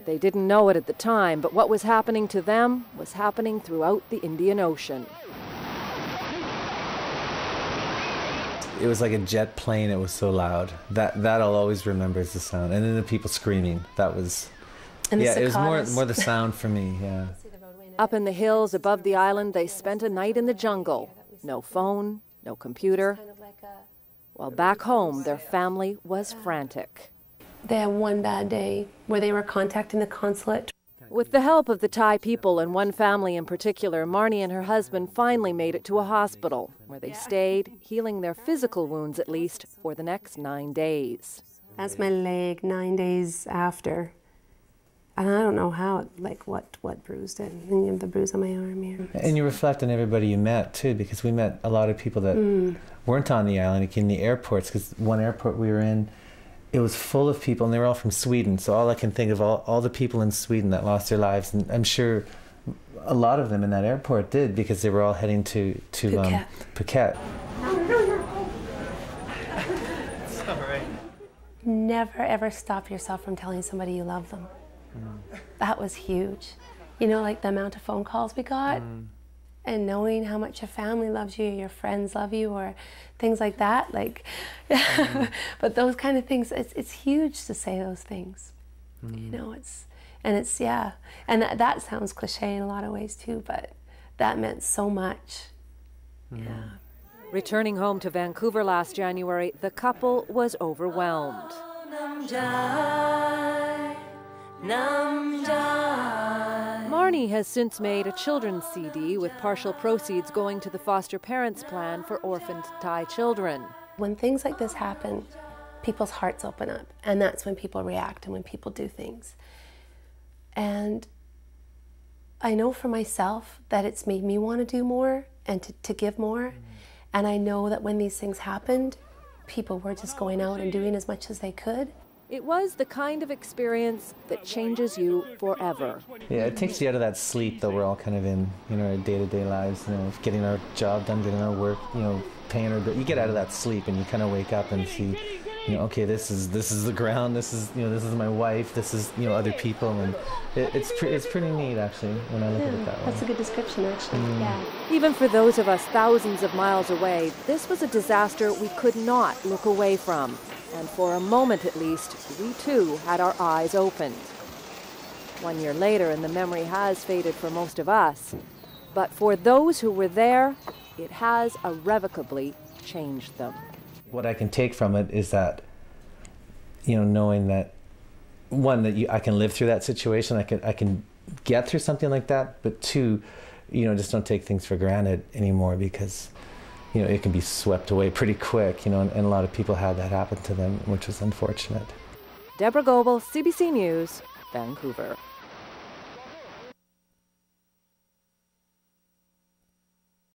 They didn't know it at the time, but what was happening to them was happening throughout the Indian Ocean. It was like a jet plane. It was so loud. That I'll always remember is the sound. And then the people screaming. That was... Yeah, it was more the sound for me, yeah. Up in the hills above the island, they spent a night in the jungle. No phone, no computer. While back home, their family was frantic. They had one bad day where they were contacting the consulate. With the help of the Thai people and one family in particular, Marnie and her husband finally made it to a hospital, where they stayed, healing their physical wounds at least, for the next 9 days. That's my leg 9 days after. And I don't know how, like what bruised it. And you have the bruise on my arm here. And you reflect on everybody you met, too, because we met a lot of people that weren't on the island, like in the airports, because one airport we were in, it was full of people, and they were all from Sweden. So all I can think of, all the people in Sweden that lost their lives, and I'm sure a lot of them in that airport did, because they were all heading to Phuket. Never, ever stop yourself from telling somebody you love them. That was huge. You know, like the amount of phone calls we got, and knowing how much your family loves you, your friends love you, or things like that. Like, but those kind of things, it's huge to say those things. You know, yeah. And that sounds cliche in a lot of ways too, but that meant so much. Yeah. Returning home to Vancouver last January, the couple was overwhelmed. Marnie has since made a children's CD with partial proceeds going to the foster parents plan for orphaned Thai children. When things like this happen, people's hearts open up, and that's when people react and when people do things. And I know for myself that it's made me want to do more and to give more. And I know that when these things happened, people were just going out and doing as much as they could. It was the kind of experience that changes you forever. Yeah, it takes you out of that sleep that we're all kind of in, you know, our day-to-day lives, you know, getting our job done, getting our work, you know, paying our bill. You get out of that sleep and you kind of wake up and see, you know, okay, this is the ground, this is, you know, this is my wife, this is, you know, other people, and it's pretty neat actually when I look at it that way. That's a good description actually. Yeah. Even for those of us thousands of miles away, this was a disaster we could not look away from. And for a moment at least, we too had our eyes opened. 1 year later, and the memory has faded for most of us. But for those who were there, it has irrevocably changed them. What I can take from it is that, you know, knowing that, one, that I can live through that situation, I can get through something like that, but two, you know, just don't take things for granted anymore, because, you know, it can be swept away pretty quick, you know, and a lot of people had that happen to them, which was unfortunate. Deborah Goebel, CBC News, Vancouver.